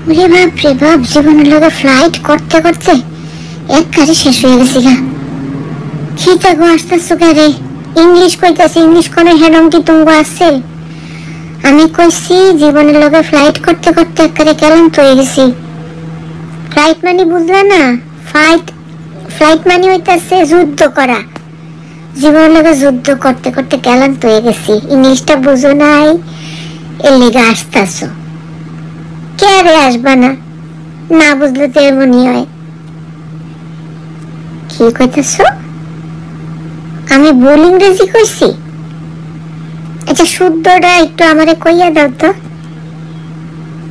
ওরে বাপ রে বাপ, জীবনের লগে ফ্লাইট করতে করতে এক কাজে শেষ হয়ে গেছি গা। খিতা গো আসতেছো রে? ইংলিশ কইতাছি, ইংলিশ কোন হেডম কি তুমি আছে? আমি কইছি জীবনের লগে ফ্লাইট করতে করতে একবারে ক্লান্ত হয়ে গেছি। ফ্লাইট মানে বুঝলা না? ফ্লাইট মানে হইতাছে যুদ্ধ করা। জীবনের লগে যুদ্ধ করতে করতে ক্লান্ত হয়ে গেছি। ইংলিশটা বুঝো নাই, এর লেগে আসতেছো। কে রে আসবা না? না বুঝলে তো এমনই হয়। কি কইতেছো? আমি ভুল ইংরেজি কইছি? আচ্ছা শুদ্ধটা একটু আমারে কইয়া দাও তো।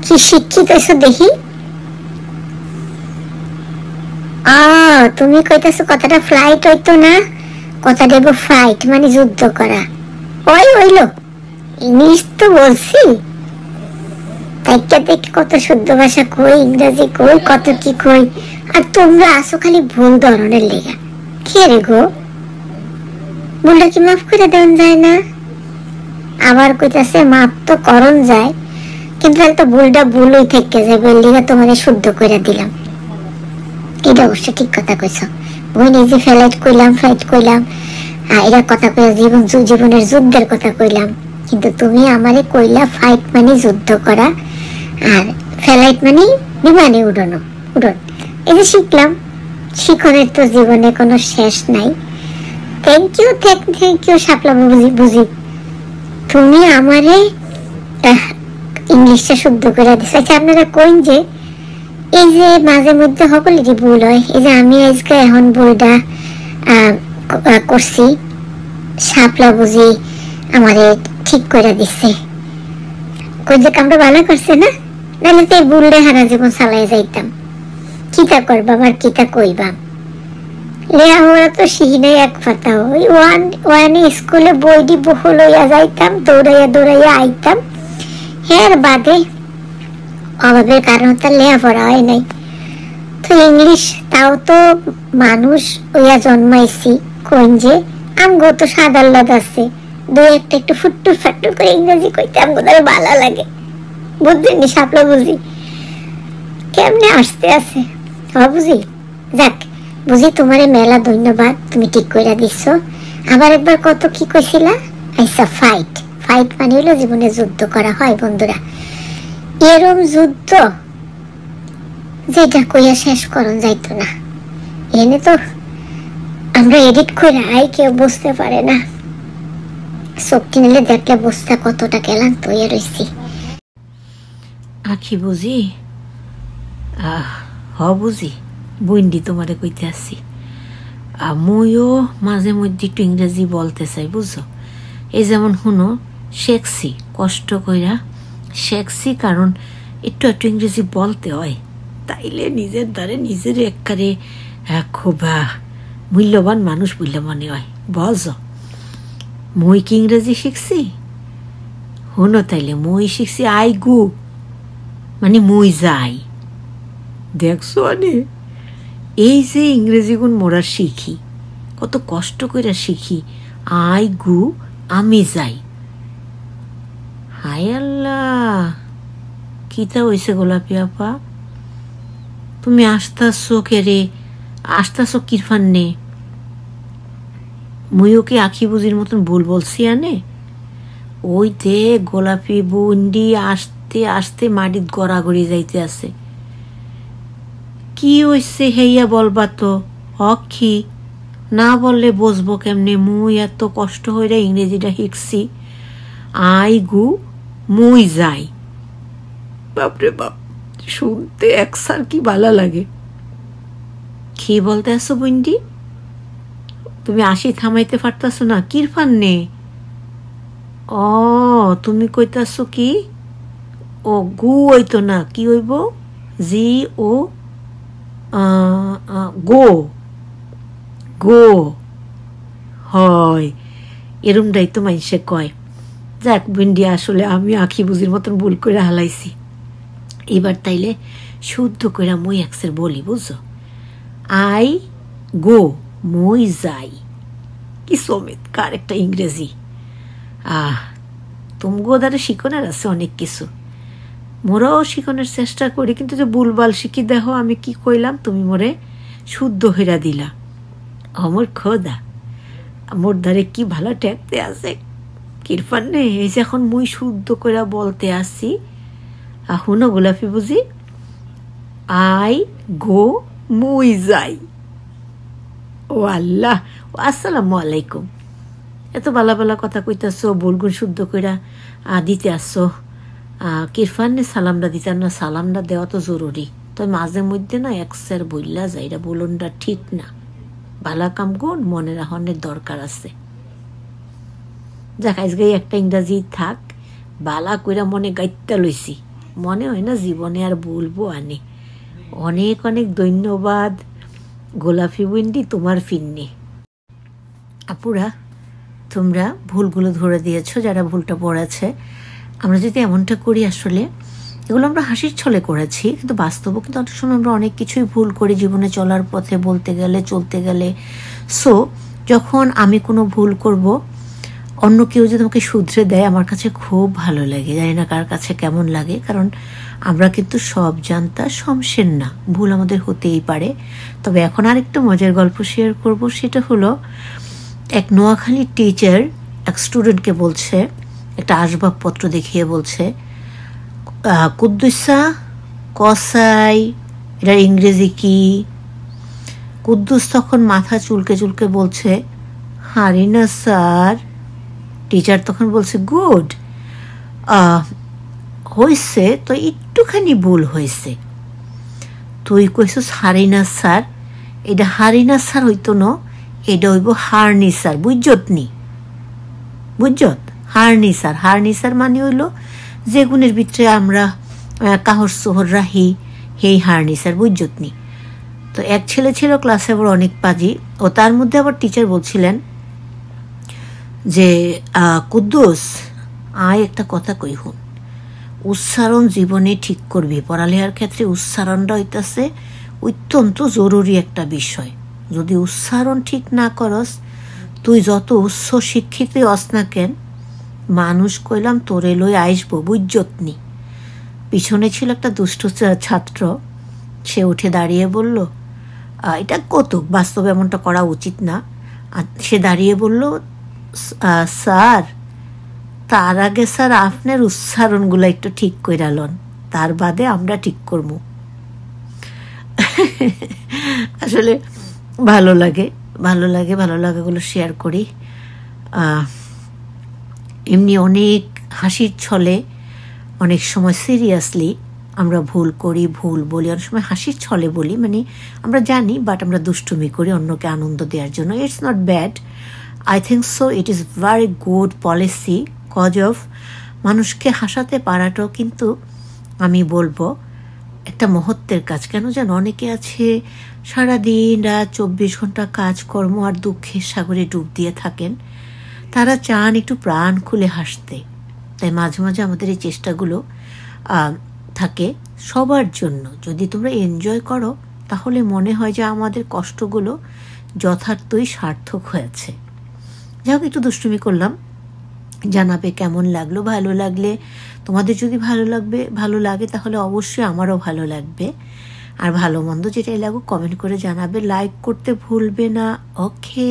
কি শিক্ষিত হইছো দেখি? তুমি কইতেছো কথাটা ফ্লাইট হইতো না, কথা দেব ফাইট মানে যুদ্ধ করা। ওই হইলো, ইংলিশ তো বলছি। কত শুদ্ধ ভাষা কই, ইংরেজি কই, কত কি কই, আর তোমরা আসো খালি ভুল ধরনের লেগা। কে রে গো? ভুলটা কি মাফ করে দেন যায় না? আবার কইতাছে মাফ তো করন যায়, কিন্তু তো ভুলটা ভুলই থেকে যায়, বললিগা তোমার শুদ্ধ করে দিলাম। এটা অবশ্য ঠিক কথা কইছ। ওই নিজে ফ্লাইট কইলাম, এরা কথা কইয়া জীবনের যুদ্ধের কথা কইলাম, কিন্তু তুমি আমারে কইলা ফাইট মানে যুদ্ধ করা, আর ফ্লাইট মানে বিমানে উড়ন। এই যে শিখলাম, শিখনের তো জীবনে কোনো শেষ নাই। থ্যাংক ইউ শাপলা বুঝি, তুমি আমারে ইংলিশটা শুদ্ধ করে দিছো। আচ্ছা আপনারা কইন যে এই যে মাঝে মধ্যে সকলেরই ভুল হয়, এই যে আমি আজকে এখন ভুলটা করছি, শাপলা বুঝি আমারে ঠিক করে দিচ্ছে। কই যে কামটা ভালো করছে না? নাহলে তো এই ভুলটা হারা জীবন চালাই যাইতাম। কিতা করবাম আর কিতা কইবাম? লেখাপড়া তো শিখি নাই এক পাতা। ওই ওয়ানে স্কুলে বইটি বহু লইয়া যাইতাম, দৌড়াইয়া আইতাম। এর বাদে অভাবের কারণ তার লেখাপড়া হয় নাই। তো ইংলিশ তাও তো মানুষ ওইয়া জন্মাইছি, কোন যে আমগো তো সাদার লাদ আছে, দুই একটা একটু ফুট্টু ফাট্টু করে ইংরেজি কইতে আমগো তার ভালো লাগে। বুঝলি শাপলা বুঝি কেমনে আসতে আছে? বুঝি যাক, বুঝি তোমারে মেলা ধন্যবাদ, তুমি ঠিক কইরা দিছো। আবার একবার কত কি কইছিলা? আচ্ছা ফাইট মানে হলো জীবনে যুদ্ধ করা হয় বন্ধুরা। এরম যুদ্ধ যেটা কইয়া শেষ করন যাইতো না। এনে তো আমরা এডিট করে কেউ বুঝতে পারে না। শক্তি নিলে দেখলে বুঝতে কতটা ক্লান্ত হয়ে রয়েছি। আখি বুঝি বুঝি বইন্ডি তোমারে কইতে আসছি। মইও মাঝে মধ্যে একটু ইংরেজি বলতে চাই, বুঝছো? এই যেমন শুনো, শেখছি কষ্ট কইরা শেখছি, কারণ একটু ইংরেজি বলতে হয়, তাইলে নিজের দ্বারে নিজের একবারে খুব মূল্যবান মানুষ বললে মনে হয়। বুঝছো, মই কি ইংরেজি শিখছি? শুনো তাইলে, মই শিখছি আই গু মানে মুই যাই। দেখছো এই যে ইংরেজি গুণ মোরা শিখি, কত কষ্ট করে শিখি। আই গু আমি যাই। হায় আল্লাহ, কিতা হইছে গোলাপি আপা? তুমি আসতাছো কে আসতাছো কিরফান্নে? মুইও কি আখি বুঝির মতন ভুল বলছি ওই দে গোলাপি বুন্ডি আসতে আসতে মাটিত গড়াগড়ি যাইতে আছে। কি হইছে হেইয়া বলবা তো? অক্ষি না বললে বুঝবো কেমনে? মুই এত কষ্ট হইরা ইংরেজিটা শিখছি। আই গু মুই যাই। বাপরে বাপ, শুনতে একসার কি ভালো লাগে। কি বলতে আসো বুন্ডি? তুমি আসি থামাইতে পারতাছো না? কিরফান্নে? তুমি কইতাছো কি? গু হইতো না, কি হইব? জি ও গো গো হয়, এরমটাই তো মানুষে কয়। যাক বিন্ডি, আসলে আমি আখি বুঝির মতন ভুল করে হালাইছি। এবার তাইলে শুদ্ধ করে মই একসের বলি, বুঝছো? আই গো মই যাই। কি চমৎকার একটা ইংরেজি। তুমগো দ্বারা শিখনের আছে অনেক কিছু। মোরাও শিখানোর চেষ্টা করি, কিন্তু যে ভুলভাল শিখি দেখো আমি কি কইলাম, তুমি মোরে শুদ্ধ হইরা দিলা। আমার খোদা, মোর ধারে কি ভালো ট্যাকতে আছে কিরফান নে, এই যে এখন মুই শুদ্ধ কইরা বলতে আসি। হুনো গোলাপি বুঝি, আই গো মুই যাই। ও আল্লাহ, আসসালামু আলাইকুম। এত বালা বালা কথা কইতাছো, ভুলগুন শুদ্ধ কইরা দিতে আসছো। কিরফানে সালামটা দিতাম না, সালামটা দেওয়া তো জরুরি। তো মাঝে মধ্যে না একসের বললা যায়, এটা বলনটা ঠিক না। ভালা কাম গুণ মনে রাখনের দরকার আছে। যাক আজকে একটা ইংরাজি থাক, বালা কইরা মনে গাইত্যা লইছি, মনে হয় না জীবনে আর বলবো আনে। অনেক অনেক ধন্যবাদ গোলাপি উইন্ডি, তোমার ফিন্নি। আপুরা, তোমরা ভুলগুলো ধরে দিয়েছো যারা ভুলটা পড়েছে। আমরা যদি এমনটা করি, আসলে এগুলো আমরা হাসির ছলে করেছি, কিন্তু বাস্তবও কিন্তু অনেক সময় আমরা অনেক কিছুই ভুল করি জীবনে চলার পথে, বলতে গেলে, চলতে গেলে। সো যখন আমি কোনো ভুল করব, অন্য কেউ যদি আমাকে শুধরে দেয়, আমার কাছে খুব ভালো লাগে। জানি না কার কাছে কেমন লাগে, কারণ আমরা কিন্তু সব জানতা শমশের না, ভুল আমাদের হতেই পারে। তবে এখন আরেকটা মজার গল্প শেয়ার করব, সেটা হলো এক নোয়াখালীর টিচার এক স্টুডেন্টকে বলছে, একটা আসবাবপত্র দেখিয়ে বলছে, কুদ্দুসা কসাই, এটার ইংরেজি কি? কুদ্দুস তখন মাথা চুলকে চুলকে বলছে, হারি না স্যার। টিচার তখন বলছে, গুড, হয়েছে তো, একটুখানি ভুল হয়েছে। তুই কইছিস হারি না স্যার, এটা হারি না স্যার হইতো না, এটা হইব হারনিসার, বুঝত নি? বুঝত? হারনিসার, হারনিসার মানে হইল যে গুণের ভিতরে আমরা কাহর সোহর রাহি, হেই হারনিসার, বুঝত নি? তো এক ছেলে ছিল ক্লাসে আবার অনেক পাজি, ও তার মধ্যে আবার টিচার বলছিলেন যে, কুদ্দুস আয় একটা কথা কই হুন, উচ্চারণ জীবনে ঠিক করবি, পড়ালেখার ক্ষেত্রে উচ্চারণটা হইতাছে অত্যন্ত জরুরি একটা বিষয়। যদি উচ্চারণ ঠিক না করস, তুই যত উচ্চ শিক্ষিত হস না কেন, মানুষ কইলাম তোরে লই আইসবো, বুঝত নি? পিছনে ছিল একটা দুষ্ট ছাত্র, সে উঠে দাঁড়িয়ে বলল, এটা কৌতুক, বাস্তবে এমনটা করা উচিত না। সে দাঁড়িয়ে বলল, স্যার তার আগে স্যার আপনার উচ্চারণগুলো একটু ঠিক কইরা লন, তার বাদে আমরা ঠিক করব। আসলে ভালো লাগে, ভালো লাগে, ভালো লাগাগুলো শেয়ার করি। এমনি অনেক হাসির ছলে, অনেক সময় সিরিয়াসলি আমরা ভুল করি, ভুল বলি, অনেক সময় হাসির ছলে বলি, মানে আমরা জানি, বাট আমরা দুষ্টুমি করি অন্যকে আনন্দ দেওয়ার জন্য। It's not bad, I think so, it is very good policy, cause of মানুষকে হাসাতে পারাটাও কিন্তু আমি বলবো একটা মহত্বের কাজ। কেন যেন অনেকে আছে সারাদিন রাত 24 ঘন্টা কাজকর্ম আর দুঃখের সাগরে ডুব দিয়ে থাকেন, তারা চান একটু প্রাণ খুলে হাসতে। তাই মাঝে মাঝে আমাদের এই চেষ্টাগুলো থাকে সবার জন্য। যদি তোমরা এনজয় করো, তাহলে মনে হয় যে আমাদের কষ্টগুলো যথার্থই সার্থক হয়েছে। যাই হোক, একটু দুষ্টুমি করলাম, জানাবে কেমন লাগলো। ভালো লাগলে, তোমাদের যদি ভালো লাগে তাহলে অবশ্যই আমারও ভালো লাগবে। আর ভালো মন্দ যেটাই লাগুক কমেন্ট করে জানাবে, লাইক করতে ভুলবে না। ওকে।